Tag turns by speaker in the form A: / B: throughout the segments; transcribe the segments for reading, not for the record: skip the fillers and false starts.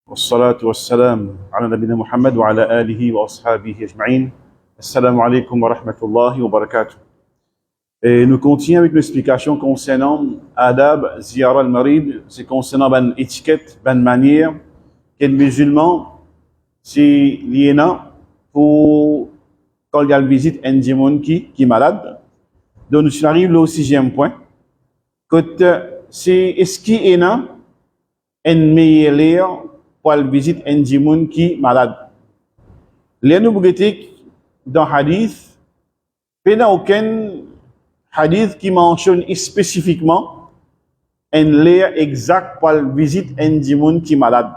A: والصلاة والسلام على نبينا محمد وعلى آله وأصحابه أجمعين. Assalamu alaikum wa rahmatullahi wa barakatuh. Et nous continuons avec l'explication concernant Adab, Ziyara al-Marid, c'est concernant une étiquette, une manière, quel musulman, c'est lié pour quand il y a la visite un démon qui est malade. Donc nous arrivons au sixième point. C'est est-ce qu'il y a un meilleur pour la visite un démon qui est malade. Les nouveautés dans le hadith, il n'y a aucun hadith qui mentionne spécifiquement un lieu exact pour la visite un démon qui est malade.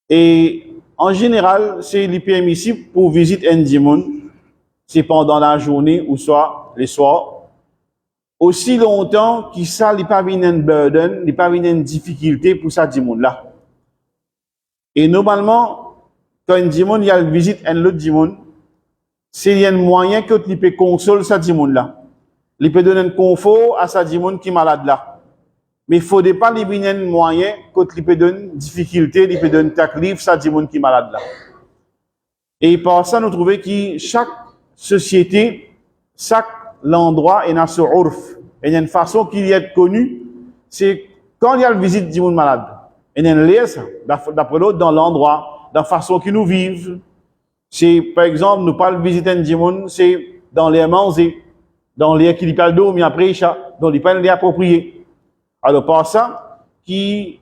A: Et en général, c'est permissible pour visiter un démon, c'est pendant la journée ou soit le soir. Aussi longtemps qu'il n'y a pas une burden, il n'y a pas une difficulté pour ce démon-là. Et normalement, quand un démon il y a une visite un autre démon, c'est un moyen que tu peux consoler ce démon-là. Il peut donner un confort à ce démon qui est malade là. Mais il ne faut pas lui donner un moyen que tu peux donner une difficulté, il peut donner un taklif à ce démon qui est malade là. Et par ça, nous trouvons que chaque société, chaque endroit est dans ce urf. Et il y a une façon qui est connue, c'est quand il y a une visite du monde malade. Il y a une liste, d'après l'autre, dans l'endroit, dans la façon qu'ils nous vivent. C'est, par exemple, nous parlons de visiter un démon, c'est dans les manger, dans les qui parlent d'eau, mais après, dans les peines les appropriés. Alors, par ça, qui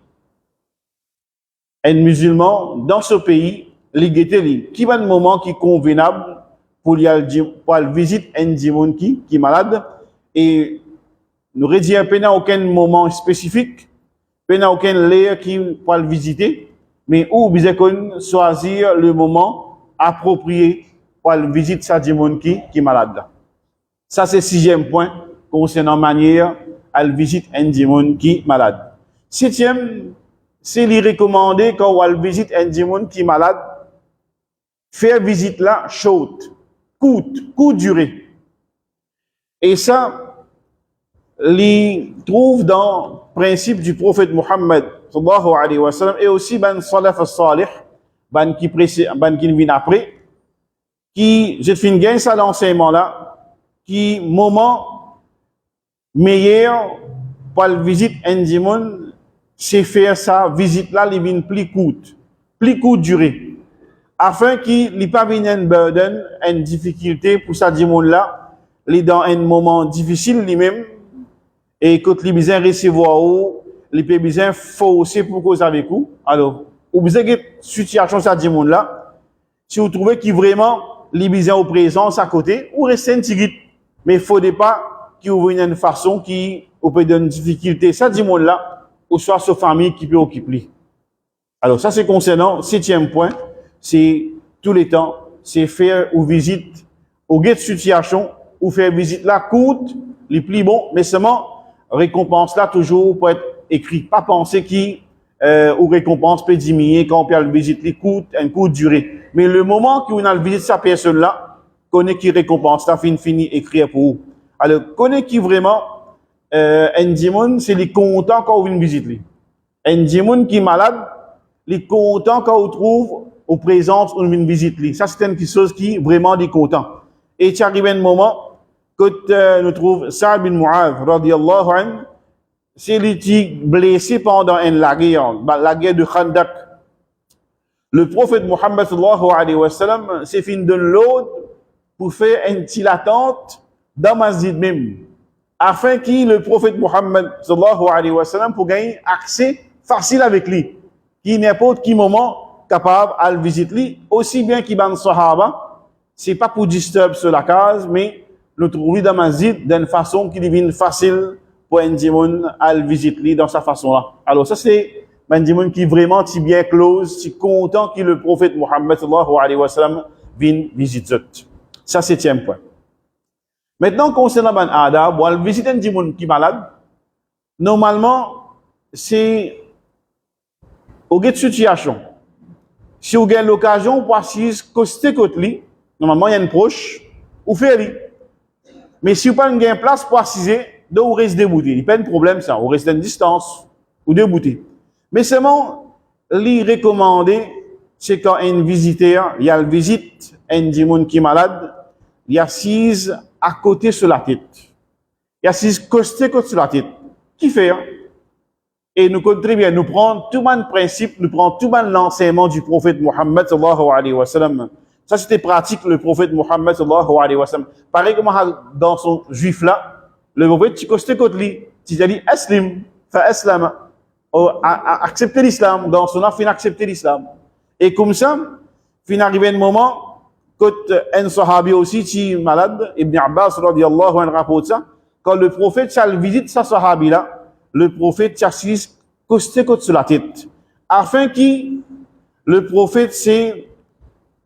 A: est musulman dans ce pays, qui va un moment qui est convenable pour visiter un démon qui est malade, et nous rédigons pas aucun moment spécifique, pas aucun lieu qui pour le visiter, mais où vous choisir le moment approprié pour le visiter ce démon qui est malade. Ça, c'est le sixième point concernant la manière à visiter un démon qui est malade. Septième, c'est lui recommander quand on visite un démon qui est malade, faire visite là chaude, courte durée. Et ça, les trouve dans le principe du prophète Muhammad sallallahu alayhi wa sallam et aussi ban salaf as-salih ban qui vient après qui je fin gain ça l'enseignement là qui moment meilleur pour la visite un démon c'est faire ça visite là les vient plus courte durée afin qu'il n'y pas une burden une difficulté pour ça démon là les dans un moment difficile lui-même et quand les besoins recevoir ou les besoins forcer pour cause avec vous alors ou besoin de situation ça dit monde là si vous trouvez qu'il vraiment les besoins au présent à côté ou rester un petit mais il faut pas qu'il ouvre une façon qui peut donner une difficulté ça dit monde là ou soit sa famille qui peut occuper alors ça c'est concernant septième point c'est tous les temps c'est faire ou visite au guet situation ou faire visite la courte les plus bons mais seulement récompense là toujours pour être écrit pas penser qui ou récompense peut diminuer quand on peut visiter les courtes une courte durée mais le moment qu'on a visité sa personne là connaît qui récompense là fini écrire pour vous alors connaît qui vraiment un démon c'est les content quand on vient visiter un démon qui est malade les content quand on trouve au présent on vient visiter ça c'est une chose qui vraiment les content et il arrive un moment que nous trouvons Sa'd bin Mu'adh radiyallahu anhu c'est lui qui blessé pendant la guerre de Khandak. Le prophète Muhammad sallallahu alayhi wa sallam s'est fait de l'autre pour faire une petite attente dans masjid même afin que le prophète Muhammad sallallahu alayhi wa sallam pour gagner accès facile avec lui qui n'importe qui moment capable à le visiter aussi bien qu'il ban sahaba c'est pas pour disturber sur la case mais le trouver dans masjid d'une façon qui devient facile pour un démon à le visiter dans sa façon là. Alors ça c'est un démon qui vraiment est bien close, si content que le prophète Muhammad sallallahu alayhi wa sallam vienne visiter. Ça septième point. Maintenant concernant ban adab, pour visiter un démon qui est malade, normalement c'est au guet de situation. Si vous avez l'occasion pour assister côté côté, normalement il y a une proche ou faire mais si vous n'avez pas de place pour assiser, donc vous restez débouté. Il n'y a pas de problème ça. Vous restez à une distance ou débouté. Mais seulement, li recommandé, c'est quand un visiteur, il y a le visite, un dimoun qui est malade, il assise à côté sur la tête. Il assise côté sur la tête. Qui fait? Et nous contribuons, nous prenons tout le principe, nous prenons tout l'enseignement du prophète Mohammed sallallahu alayhi wa sallam. Ça, c'était pratique, le prophète Mohammed sallallahu alayhi wa sallam. Pareil comme dans son juif là, le prophète, tu costes côté lui, tu as dit, aslim, fa aslam, accepter l'islam, dans son âme, fin accepter l'islam. Et comme ça, fin arrivé un moment, quand un sahabi aussi, qui est malade, Ibn Abbas radiyallahu anhu rapporte ça, quand le prophète, ça le visite, sa sahabi là, le prophète s'assise côté sur la tête, afin que le prophète c'est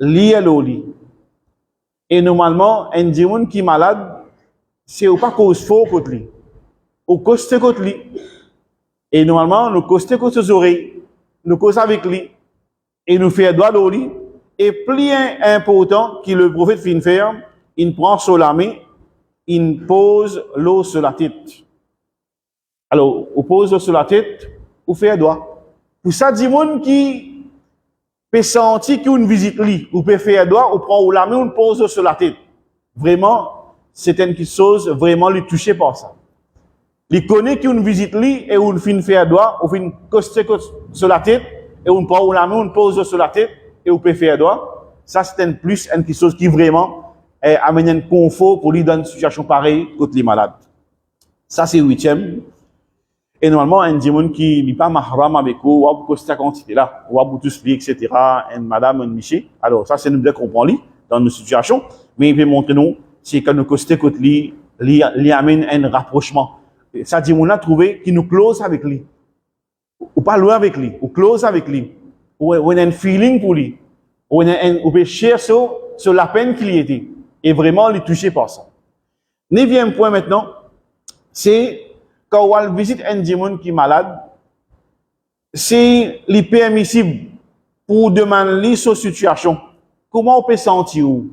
A: lié à l'oli. Et normalement, un djimoun qui est malade, c'est pas cause faux côté lui, au côté lui. Et normalement, nous côté ses oreilles, nous cause avec lui, et nous fait doigt l'oli. Et plus important que le prophète fin faire, il prend sur la main, il pose l'eau sur la tête. Alors, on pose l'eau sur la tête, on fait un doigt. Pour ça, dit monde qui peut sentir qu'il y a une visite lui, ou peut faire un doigt, on prend la main, on pose l'eau sur la tête. Vraiment, c'est une chose vraiment lui toucher par ça. Il connaît qu'il y a une visite lui, et on fait un doigt, on fait une coste sur la tête, et on prend la main, on pose l'eau sur la tête, et on peut faire un doigt. Ça, c'est un plus, une chose qui vraiment amène un confort pour lui dans une situation pareille contre les malades. Ça, c'est 8e. Et normalement, un djimoun qui n'est pas mahram avec vous, ou à cette quantité là, ou à tout ce etc., une madame, un monsieur. Alors, ça, c'est nous bien comprendre dans nos situations. Mais il peut montrer nous, c'est quand nous costons contre lui, il amène un rapprochement. Ça, djimoun là, trouvé qui nous close avec lui. Ou pas loin avec lui, ou close avec lui. Ou on a un feeling pour lui. Ou on peut chercher sur la peine qu'il y était. Et vraiment, lui toucher par ça. 9e point maintenant, c'est quand on visite un djimoun qui est malade, c'est permissible pour demander sur situation. Comment on peut sentir où?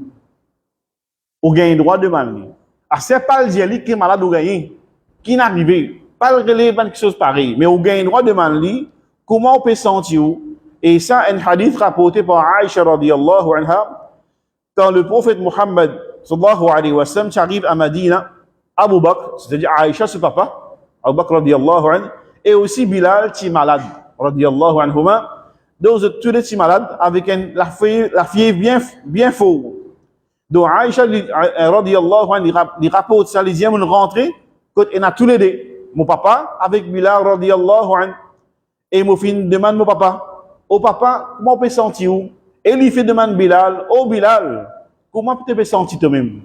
A: On gagne le droit de demander. Ah, c'est pas le dire qui est malade ou gagné, qui n'est arrivé. Pas le relais, quelque chose pareil. Mais on gagne le droit de demander comment on peut sentir où. Et ça, un hadith rapporté par Aïcha radiyallahu anha, quand le prophète Muhammad sallallahu alayhi wa sallam arrive à Madina, Abu Bakr, c'est-à-dire Aïcha, ce papa, Abu Bakr radiyallahu anhu, et aussi Bilal qui est malade, radiyallahu anhuma, donc tous les petits malades avec la fièvre bien fort. Donc Aïcha radiyallahu anhu, il rapporte ça, les diamants rentrés, quand il a tous les deux, mon papa avec Bilal radiyallahu anhu, et mon fils demande mon papa, oh papa, comment on peut sentir où? Et lui fait demande Bilal, oh Bilal, comment tu peux sentir toi-même?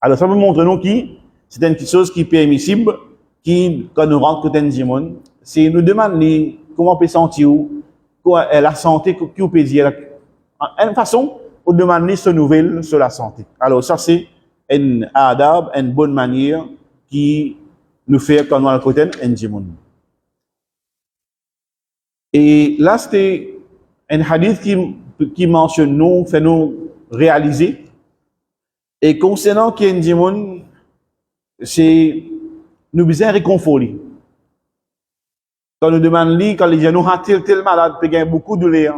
A: Alors ça me montre nous qui, c'est une petite chose qui est permissible, qui, quand nous rentrons côté Djimoun, c'est nous demander comment on peut sentir où, quoi la santé, qu'on peut dire. Une façon, on demande ce nouvelle sur la santé. Alors ça c'est une adab, une bonne manière qui nous fait quand nous rentrons côté Djimoun. Et là, c'était un hadith qui mentionne nous, fait nous réaliser. Et concernant Ken Djimoun, c'est nous besoin réconforter. Quand nous demandons, quand les gens nous ont tel malade, il y a beaucoup de douleur,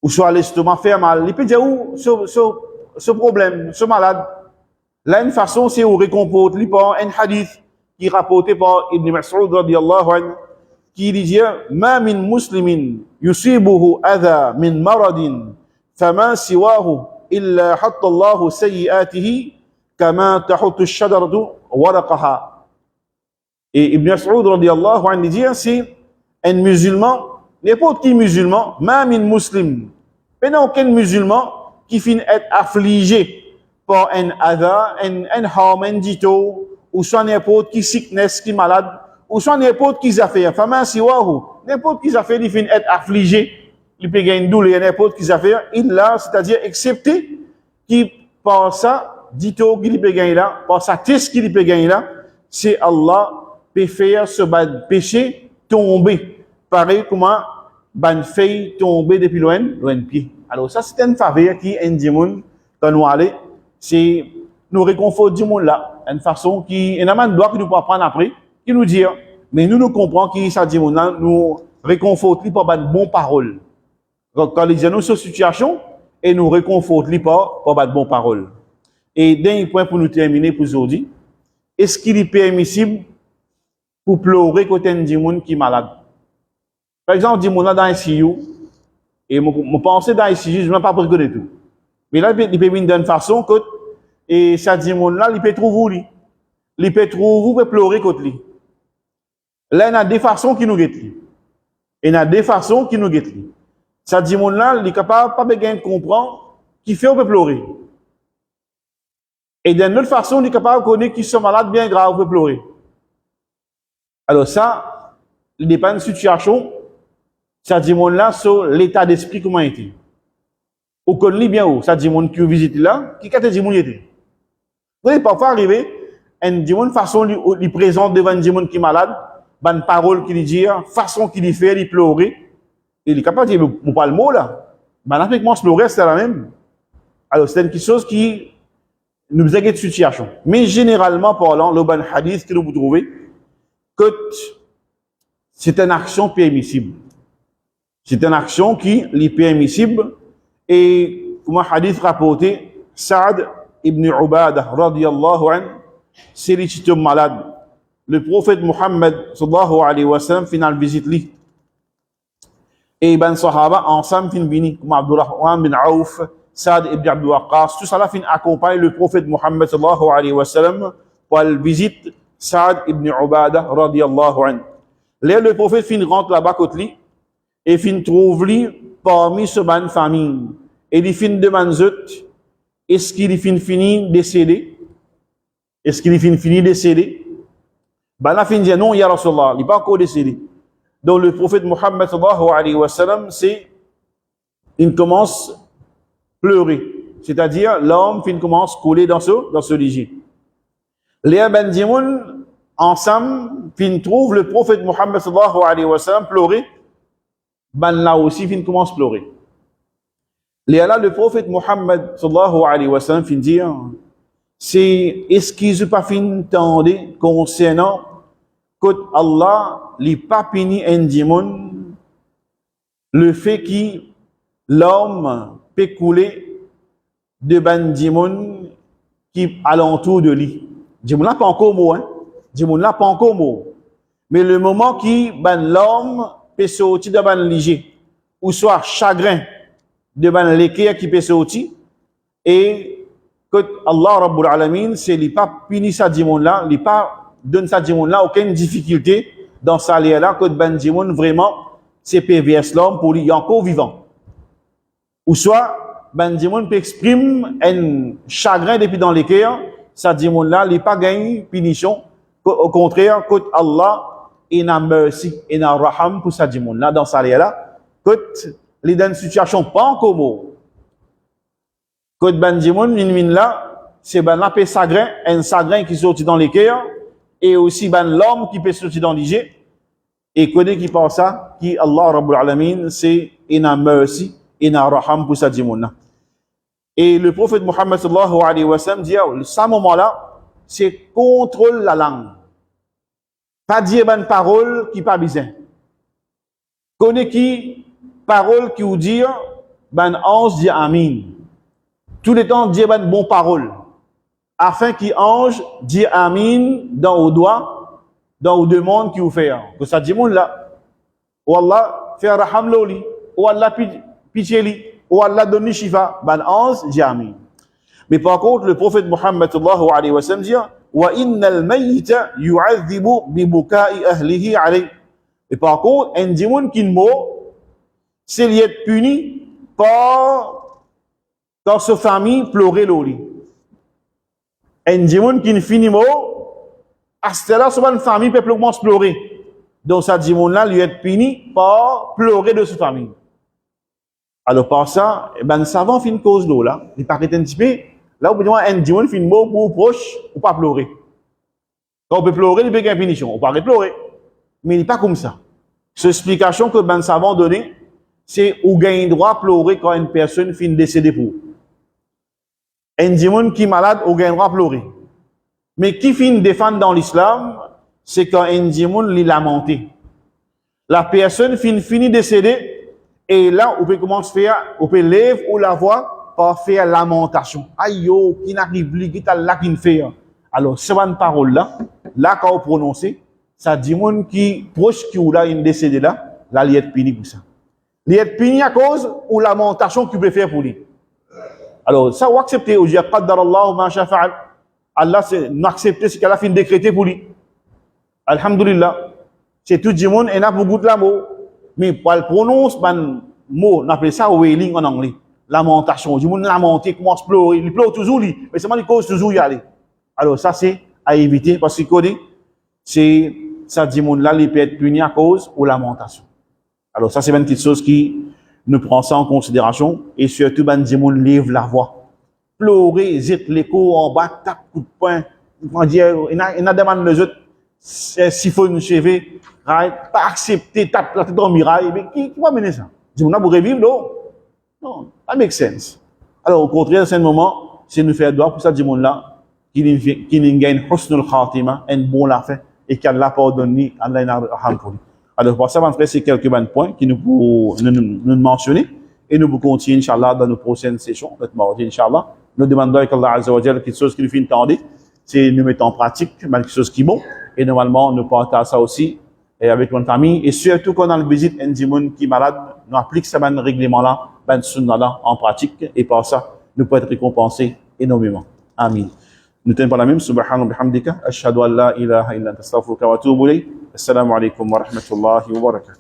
A: ou soit l'estomac fait mal, il peut dire où ce problème, ce malade. Là, une façon, c'est au réconforter par un hadith qui est rapporté par Ibn Mas'ud radiyallahu anhu, qui dit ma min muslimin yusibuhu adha min maradin fama siwahu illa hatta Allahu sayyi'atihi kama tahuttu ash-shajaratu waraqaha. Et Ibn Mas'ud radiyallahu anhu dit c'est un musulman, n'importe qui musulman, ma min muslim, mais non aucun musulman qui finit être affligé par un adha, un harm, un dito, ou soit n'importe qui sickness, qui malade, ou soit n'importe qui affaire, fama siwahu, n'importe qui affaire, il finit être affligé, il peut gagner une douleur, n'importe qui affaire, il l'a, c'est-à-dire excepté qui par ça, dito qu'il peut gagner là, par sa test qu'il peut gagner là, c'est Allah peut faire ce péché tomber. Pareil comment ban feuille tomber depuis loin pied. Alors ça c'est une faveur qui est un djimoun quand nous allons, c'est nous réconfort du monde là, une façon qui, et n'a pas de droit que nous pouvons prendre après, qui nous dit, mais nous comprenons qui ça djimoun là, nous réconforte-lui par de bonnes paroles. Quand les gens nous sur situation, et nous réconforte-lui par de bonnes paroles. Et dernier point pour nous terminer pour aujourd'hui, est-ce qu'il est permissible pour pleurer quand un monde qui est malade? Par exemple, dit mon là dans ICU, et mon pensée dans ICU, je ne vais pas reconnaître tout. Mais là, il peut venir d'une façon que, et ça dit mon là, il peut trouver lui. Il peut trouver, il peut pleurer contre lui. Là, il y a des façons qui nous guettent lui. Et il y a des façons qui nous guettent lui. Ça dit mon là, il est capable, pas bien de comprendre, qui fait, on peut pleurer. Et d'une autre façon, il est capable de connaître qui sont malades bien grave, on peut pleurer. Alors ça, il dépend de situation, ça dit mon là, sur l'état d'esprit, comment il était. Ou connaît bien où, ça dit mon qui visite là, qui quand dit mon était. Vous voyez, parfois arriver, un dit mon façon, il présente devant un dit mon qui est malade, une parole qu'il dit, façon qu'il fait, il pleure, et il est capable de dire, mon pas le mot là. Ben, avec moi, pleurer, c'est la même. Alors, c'est une chose qui nous inquiète de situation. Mais généralement parlant, le bon hadith que vous trouvez, que c'est une action permissible. C'est une action qui est permissible. Et comme un hadith rapporté, Saad ibn Ubadah, radiyallahu anhu, c'est les qui tombent malades. Le prophète Muhammad, sallallahu alayhi wa sallam, final visite lui. Et ben sahaba, ensemble, fin vini, comme Abdurrahman bin Auf, Saad ibn Abd Waqqas, tout ça là, fin accompagne le prophète Muhammad, sallallahu alayhi wa sallam, pour la visite Saad ibn Ubadah, radiyallahu anhu. Là, le prophète fin rentre là-bas côté lui, et fin trouve lui parmi ce ban famille. Et il fin demande zut, est-ce qu'il fin fini décédé? Est-ce qu'il fin fini décédé? Ben là, fin dit non, ya Rasulallah, il n'est pas encore décédé. Donc le prophète Muhammad sallallahu alayhi wa sallam, il commence à pleurer. C'est-à-dire, l'homme commence à couler dans ce lit. Les ben Dimoun, ensemble, trouve le prophète Muhammad sallallahu alayhi wa sallam pleurer. Ben là aussi, commence à pleurer. Là, le prophète Muhammad sallallahu alayhi wa sallam dit, est-ce qu'ils n'ont pas entendu concernant que Allah n'est pas puni un démon, le fait que l'homme peut couler de ban démon qui alentour de lui. Démon là pas encore mot, hein. Démon là pas encore mot. Mais le moment qui ban l'homme peut sortir de ban léger, ou soit chagrin de ban l'équerre qui peut sortir, et que Allah Rabbul Alamin, c'est lui pas puni ça démon là, lui pas donne ça démon là aucune difficulté dans ça là que ben démon vraiment c'est pervers l'homme pour lui il est encore vivant. Ou soit ben démon peut exprime un chagrin depuis dans les cœurs, ça démon là il pas gagné punition, au contraire que Allah il a merci, il a raham pour ça démon là dans ça là que il est dans une situation pas encore mort. Que ben démon une là c'est ben là chagrin, un chagrin qui sortit dans les cœurs. Et aussi ben l'homme qui peut sortir dans l'IG et connaît qui pense ça qui Allah Rabbul Alamin c'est ina mercy ina raham pour ça dimona. Et le prophète Muhammad sallallahu alayhi wa sallam dit à ce moment là c'est contrôle la langue, pas dire ben parole qui pas besoin, connaît qui parole qui ou dire ben ange dit amin, tout le temps dire ben bon parole afin qu'il ange dit amin dans au doigt, dans aux demandes qu'il vous fait. Que ça dit mon là, ou Allah fait raham loli, ou Allah pitié li, ou Allah donne shifa, ben ange dit amin. Mais par contre, le prophète Muhammad sallallahu alayhi wa sallam dit, wa innal mayyita yu'adhibu bi buka'i ahlihi alayhi. Et par contre, un démon qui mort, c'est lié puni par quand sa famille pleurait loli. Un démon qui ne finit mot, à ce là, souvent une famille peut commencer à pleurer. Donc, ça démon là, lui est puni par pleurer de sa famille. Alors, par ça, eh ben, savant fin cause d'eau là, il paraît un petit peu, là, où un démon fin mot pour proche, ou pas pleurer. Quand on peut pleurer, il peut gagner punition. On peut pleurer. Mais il n'est pas comme ça. Cette explication que ben savant donné, c'est où gagne droit à pleurer quand une personne finit décédée pour. Un démon qui est malade, on gagne droit à pleurer. Mais qui finit défendre dans l'islam, c'est quand un démon l'est lamenté. La personne finit décédée, et là, on peut commencer à faire, on peut lever ou la voix par faire lamentation. Aïe yo, qui n'arrive plus, qui t'a là qui ne fait. Alors, c'est une parole là quand on prononce, ça dit monde qui proche qui ou là, il décédé là, il est puni pour ça. Il est puni à cause ou lamentation qu'il peut faire pour lui. Alors, ça, on accepte, on dit, qaddarallahu ma shafa'al. Allah, c'est, n'accepter ce qu'elle a fait décréter pour lui. Alhamdulillah. C'est tout le monde, et n'a pas beaucoup de l'amour. Mais pour le prononcer, ben, mot, on appelle ça wailing en anglais. Lamentation. Du monde lamenté, commence à pleurer. Il pleure toujours, lui. Mais c'est moi qui cause toujours y aller. Alors, ça, c'est à éviter, parce que, c'est, ça dit, monde là, il peut être puni à cause ou lamentation. Alors, ça, c'est une petite chose qui nous prend ça en considération. Et surtout, ben, dit, monde lève la voix. Pleurer, zit l'écho en bas, tape, coup de poing. Il y a des man les autres, siphonne le cheveu, pas accepter, tape la tête dans le mirail. Mais qui va mener ça? Dit, on a pour revivre, non? Non, ça make sense. Alors, au contraire, c'est un moment, c'est nous faire droit pour ça, dit, monde là, qui nous gagne husnul khatima, un bon la fait, et qu'Allah pardonne, Allah n'a rien pour lui. Alors, pour ça, c'est quelques points qui nous mentionner, et nous vous continuer, Inch'Allah, dans nos prochaines sessions, notre mardi, Inch'Allah. Nous demandons qu'Allah Azza wa Jalla, quelque chose qui nous fait entendre, c'est nous mettre en pratique, quelque chose qui est bon, et normalement, nous partons ça aussi, et avec notre famille, et surtout quand on a une visite, un dimon qui est malade, nous appliquons ce règlement-là, ben sunna-là, en pratique, et par ça, nous pouvons être récompensés énormément. Amin. Nous tenons par la même, subhanahu wa bihamdika, ashhadu an la ilaha illa anta astaghfiruka wa atubu ilayk. Assalamu alaikum wa rahmatullahi wa barakatuh.